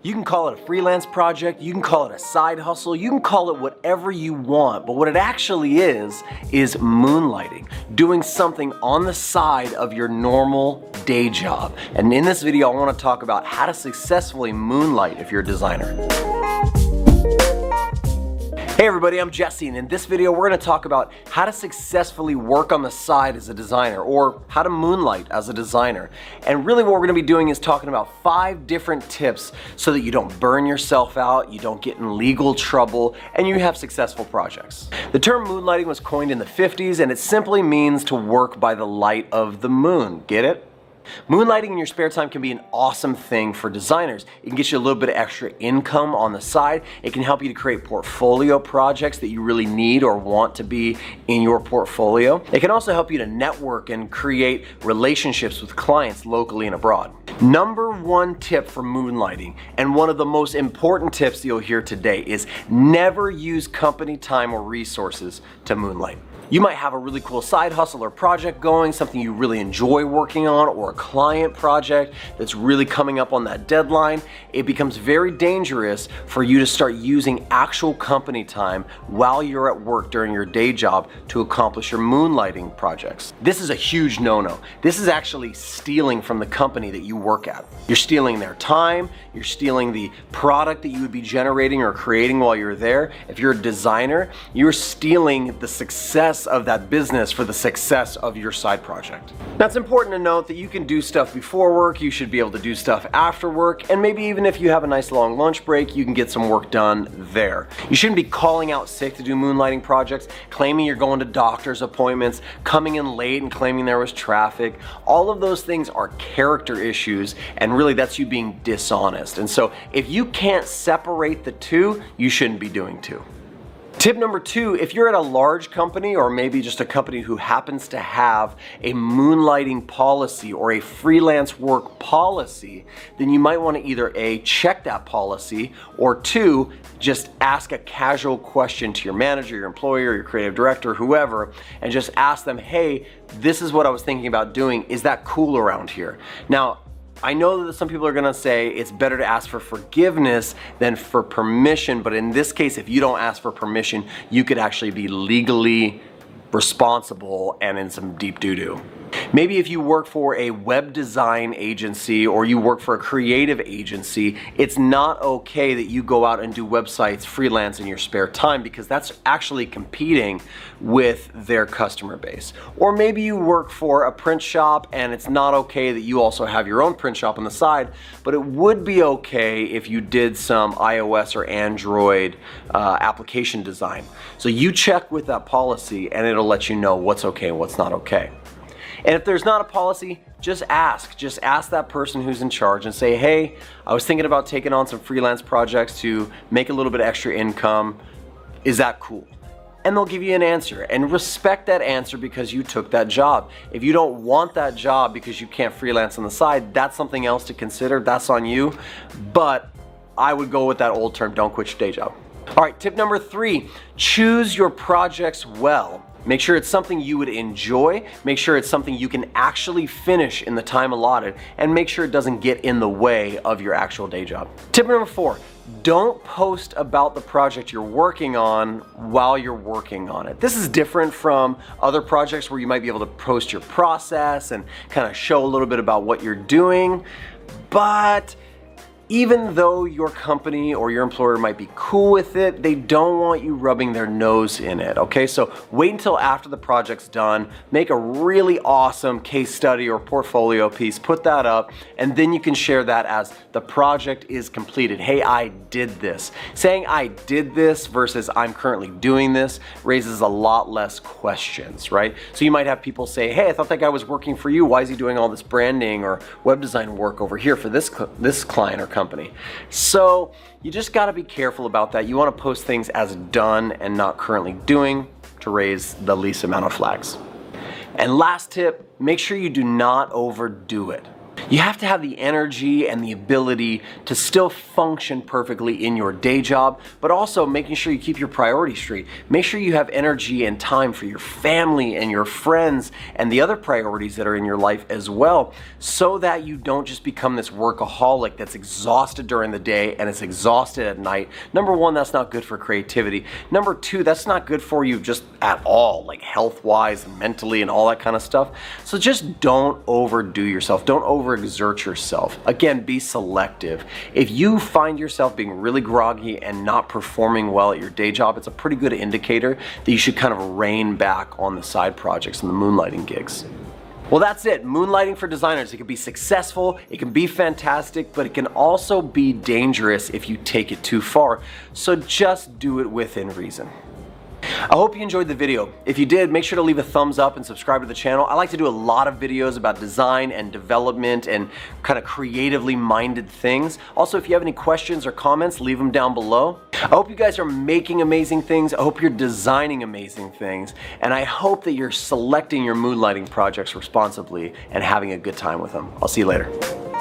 You can call it a freelance project, you can call it a side hustle, you can call it whatever you want, but what it actually is moonlighting, doing something on the side of your normal day job. And in this video, I want to talk about how to successfully moonlight if you're a designer. Hey everybody, I'm Jesse, and in this video we're going to talk about how to successfully work on the side as a designer, or how to moonlight as a designer. And really what we're going to be doing is talking about 5 different tips so that you don't burn yourself out, you don't get in legal trouble, and you have successful projects. The term moonlighting was coined in the 50s, and it simply means to work by the light of the moon. Get it? Moonlighting in your spare time can be an awesome thing for designers. It can get you a little bit of extra income on the side. It can help you to create portfolio projects that you really need or want to be in your portfolio. It can also help you to network and create relationships with clients locally and abroad. Number 1 tip for moonlighting, and one of the most important tips you'll hear today, is never use company time or resources to moonlight. You might have a really cool side hustle or project going, something you really enjoy working on, or a client project that's really coming up on that deadline. It becomes very dangerous for you to start using actual company time while you're at work during your day job to accomplish your moonlighting projects. This is a huge no-no. This is actually stealing from the company that you work at. You're stealing their time, you're stealing the product that you would be generating or creating while you're there. If you're a designer, you're stealing the success of that business for the success of your side project. Now it's important to note that you can do stuff before work, you should be able to do stuff after work, and maybe even if you have a nice long lunch break, you can get some work done there. You shouldn't be calling out sick to do moonlighting projects, claiming you're going to doctor's appointments, coming in late and claiming there was traffic. All of those things are character issues, and really that's you being dishonest. And so if you can't separate the two, you shouldn't be doing two. Tip number 2, if you're at a large company, or maybe just a company who happens to have a moonlighting policy or a freelance work policy, then you might want to either A, check that policy, or 2, just ask a casual question to your manager, your employer, your creative director, whoever, and just ask them, hey, this is what I was thinking about doing. Is that cool around here? Now, I know that some people are gonna say it's better to ask for forgiveness than for permission, but in this case, if you don't ask for permission, you could actually be legally responsible and in some deep doo-doo. Maybe if you work for a web design agency or you work for a creative agency, it's not okay that you go out and do websites freelance in your spare time, because that's actually competing with their customer base. Or maybe you work for a print shop and it's not okay that you also have your own print shop on the side, but it would be okay if you did some iOS or Android application design. So you check with that policy and it'll let you know what's okay and what's not okay. And if there's not a policy, just ask. Just ask that person who's in charge and say, hey, I was thinking about taking on some freelance projects to make a little bit of extra income. Is that cool? And they'll give you an answer, and respect that answer because you took that job. If you don't want that job because you can't freelance on the side, that's something else to consider. That's on you. But I would go with that old term, don't quit your day job. All right, tip number 3, choose your projects well. Make sure it's something you would enjoy, make sure it's something you can actually finish in the time allotted, and make sure it doesn't get in the way of your actual day job. Tip number 4, don't post about the project you're working on while you're working on it. This is different from other projects where you might be able to post your process and kind of show a little bit about what you're doing, but even though your company or your employer might be cool with it, they don't want you rubbing their nose in it, okay? So wait until after the project's done, make a really awesome case study or portfolio piece, put that up, and then you can share that as the project is completed. Hey, I did this. Saying I did this versus I'm currently doing this raises a lot less questions, right? So you might have people say, hey, I thought that guy was working for you. Why is he doing all this branding or web design work over here for this client or company? So you just got to be careful about that. You want to post things as done and not currently doing to raise the least amount of flags. And last tip, make sure you do not overdo it. You have to have the energy and the ability to still function perfectly in your day job, but also making sure you keep your priorities straight. Make sure you have energy and time for your family and your friends and the other priorities that are in your life as well, so that you don't just become this workaholic that's exhausted during the day and is exhausted at night. Number one, that's not good for creativity. Number two, that's not good for you just at all, like health-wise and mentally and all that kind of stuff. So just don't overdo yourself. Don't overexert yourself. Again, be selective. If you find yourself being really groggy and not performing well at your day job, it's a pretty good indicator that you should kind of rein back on the side projects and the moonlighting gigs. Well, that's it. Moonlighting for designers. It can be successful, it can be fantastic, but it can also be dangerous if you take it too far. So just do it within reason. I hope you enjoyed the video. If you did, make sure to leave a thumbs up and subscribe to the channel. I like to do a lot of videos about design and development and kind of creatively minded things. Also, if you have any questions or comments, leave them down below. I hope you guys are making amazing things. I hope you're designing amazing things. And I hope that you're selecting your moonlighting projects responsibly and having a good time with them. I'll see you later.